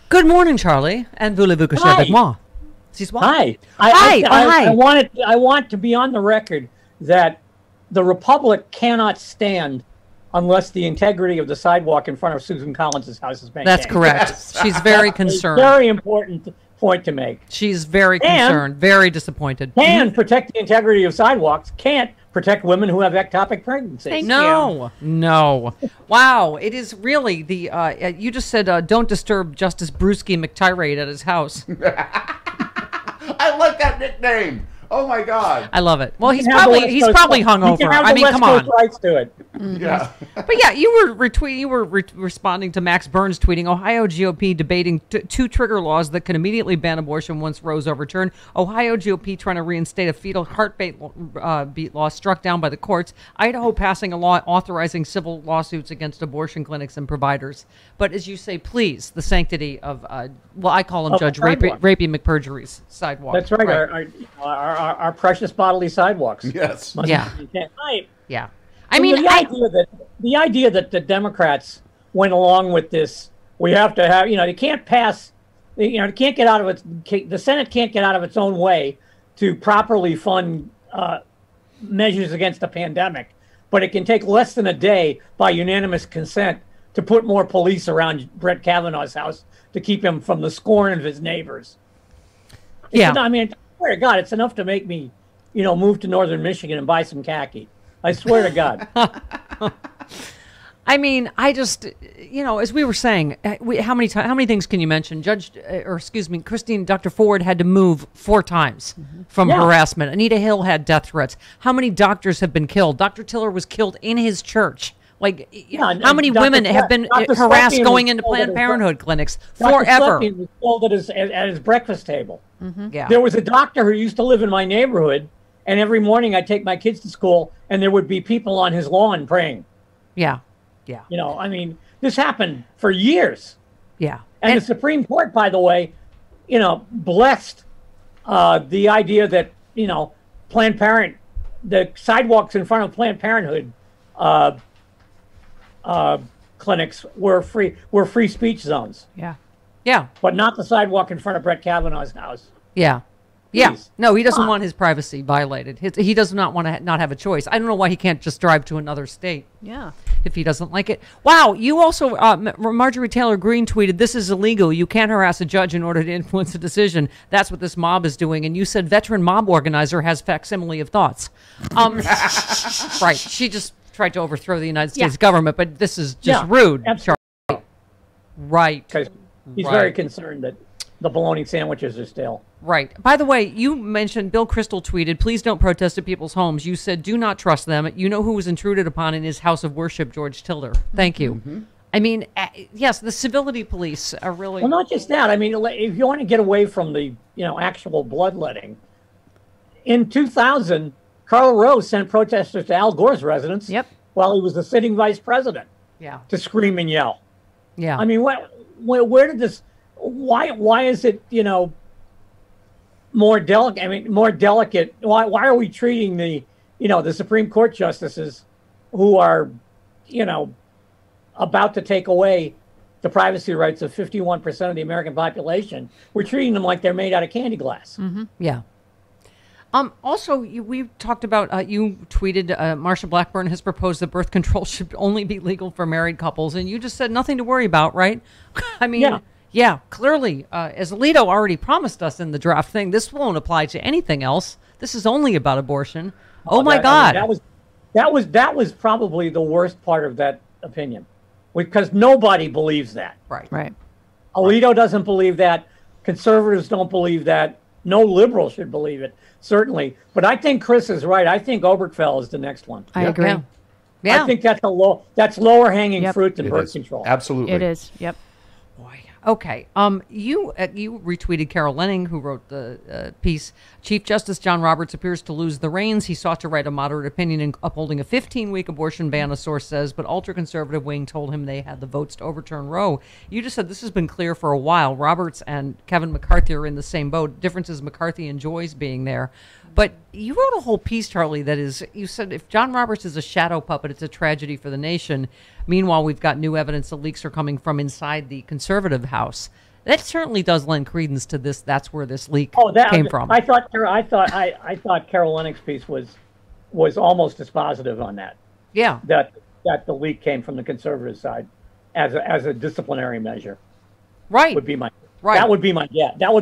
Good morning, Charlie. And voulez-vous coucher avec moi? Hi. Hi. I want to be on the record that the Republic cannot stand unless the integrity of the sidewalk in front of Susan Collins' house is maintained. That's correct. She's very concerned. Very important point to make. She's very concerned, very disappointed. Can protect the integrity of sidewalks, can't protect women who have ectopic pregnancies. No. Wow, it is really the, you just said, don't disturb Justice Brewsky McTirade at his house. I like that nickname. Oh my God! I love it. Well, he's probably hungover. I mean, come on. Rights to it. Yeah. But yeah, you were responding to Max Burns tweeting Ohio GOP debating two trigger laws that could immediately ban abortion once Roe's overturned. Ohio GOP trying to reinstate a fetal heartbeat law struck down by the courts. Idaho passing a law authorizing civil lawsuits against abortion clinics and providers. But as you say, please, the sanctity of well, I call him Judge Rapey McPerjury's sidewalk. That's right. Our precious bodily sidewalks. Yes. Yeah. I mean, the idea that the Democrats went along with this, we have to have, you can't pass, it can't get out of the Senate can't get out of its own way to properly fund measures against the pandemic, but it can take less than a day by unanimous consent to put more police around Brett Kavanaugh's house to keep him from the scorn of his neighbors. I mean, I swear to God, it's enough to make me, move to northern Michigan and buy some khaki. I swear to God. I mean, I just, as we were saying, how many things can you mention? Dr. Ford had to move 4 times from harassment. Anita Hill had death threats. How many doctors have been killed? Dr. Tiller was killed in his church. How many women have been harassed going into Planned Parenthood clinics forever? Dr. was killed at his breakfast table. Yeah. There was a doctor who used to live in my neighborhood, and every morning I'd take my kids to school, and there would be people on his lawn praying. Yeah. I mean, this happened for years. Yeah. And the Supreme Court, by the way, blessed the idea that, the sidewalks in front of Planned Parenthood clinics were free speech zones. Yeah. But not the sidewalk in front of Brett Kavanaugh's house. Yeah. No, he doesn't want his privacy violated. He does not want to not have a choice. I don't know why he can't just drive to another state. Yeah. If he doesn't like it. Wow. You also, Marjorie Taylor Greene tweeted, "This is illegal. You can't harass a judge in order to influence a decision. That's what this mob is doing." And you said veteran mob organizer has facsimile of thoughts. Right. She just tried to overthrow the United States government, but this is just rude. Absolutely. Right. Because he's very concerned that the bologna sandwiches are stale. Right. By the way, you mentioned Bill Kristol tweeted, "Please don't protest at people's homes." You said, "Do not trust them. You know who was intruded upon in his house of worship, George Tiller." Thank you. I mean, yes, the civility police are really... Well, not just that. I mean, if you want to get away from the, actual bloodletting, in 2000, Karl Rove sent protesters to Al Gore's residence while he was the sitting vice president to scream and yell. Yeah. I mean, where did this... Why is it, more delicate? I mean, more delicate. Why are we treating the Supreme Court justices who are, about to take away the privacy rights of 51% of the American population? We're treating them like they're made out of candy glass. Yeah. Also, we talked about, you tweeted, Marsha Blackburn has proposed that birth control should only be legal for married couples. And you just said nothing to worry about, right? I mean... Yeah, clearly, as Alito already promised us in the draft thing, this won't apply to anything else. This is only about abortion. Oh my God! I mean, that was probably the worst part of that opinion, because nobody believes that. Right. Alito doesn't believe that. Conservatives don't believe that. No liberal should believe it, certainly. But I think Chris is right. I think Obergefell is the next one. I agree. Yeah. I think that's lower hanging fruit than birth control. Absolutely, it is. Yep. Boy. Okay. You retweeted Carol Lenning, who wrote the piece. Chief Justice John Roberts appears to lose the reins. He sought to write a moderate opinion in upholding a 15-week abortion ban, a source says, but ultra-conservative wing told him they had the votes to overturn Roe. You just said this has been clear for a while. Roberts and Kevin McCarthy are in the same boat. Difference is McCarthy enjoys being there. But you wrote a whole piece, Charlie, that is, you said if John Roberts is a shadow puppet, it's a tragedy for the nation. Meanwhile, we've got new evidence that leaks are coming from inside the conservative house. That certainly does lend credence to this. That's where this leak That came from. I thought Carol Lennox's piece was almost as positive on that. Yeah. That the leak came from the conservative side as a disciplinary measure. Right. Would be my Right. That would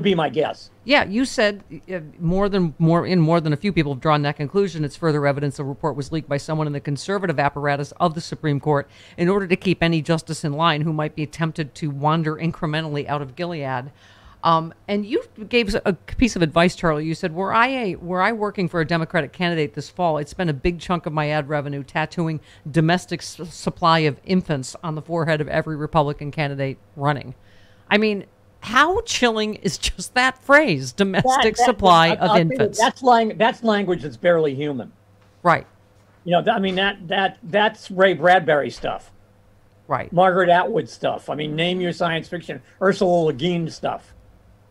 be my guess. Yeah, you said more than a few people have drawn that conclusion. It's further evidence the report was leaked by someone in the conservative apparatus of the Supreme Court in order to keep any justice in line who might be tempted to wander incrementally out of Gilead. And you gave a piece of advice, Charlie. You said, were I working for a Democratic candidate this fall, I'd spend a big chunk of my ad revenue tattooing domestic supply of infants on the forehead of every Republican candidate running. I mean, how chilling is just that phrase, domestic supply of infants? That's language that's barely human. Right. I mean, that's Ray Bradbury stuff. Right. Margaret Atwood stuff. I mean, name your science fiction. Ursula Le Guin stuff.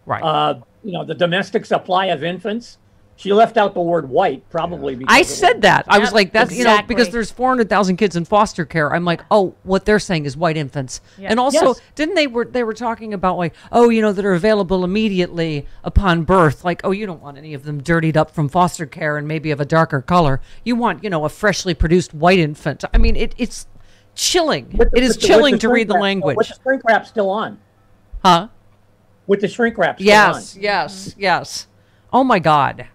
Right. The domestic supply of infants. She left out the word white, probably because I said that. I was like, that's exactly. because there's 400,000 kids in foster care. I'm like, oh, what they're saying is white infants. Yeah. And also, didn't they were talking about like, that are available immediately upon birth. Like, you don't want any of them dirtied up from foster care and maybe of a darker color. You want, a freshly produced white infant. I mean, it's chilling. It is chilling to read the language. With the shrink wrap still on. Huh? With the shrink wrap still on. Yes. Oh my God.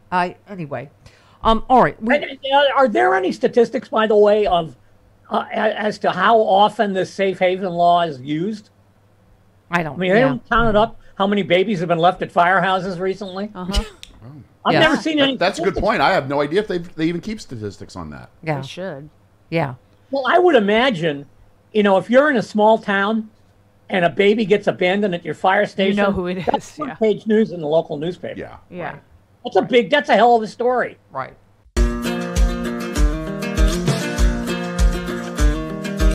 Anyway. All right. Are there any statistics, by the way, of as to how often this safe haven law is used? I don't. I mean, they haven't counted up how many babies have been left at firehouses recently. Uh-huh. I've never seen any. That's a good point. I have no idea if they even keep statistics on that. Yeah, They should. Yeah. Well, I would imagine, if you're in a small town and a baby gets abandoned at your fire station, you know who it is. That's front page news in the local newspaper. Yeah. Yeah. That's a hell of a story. Right.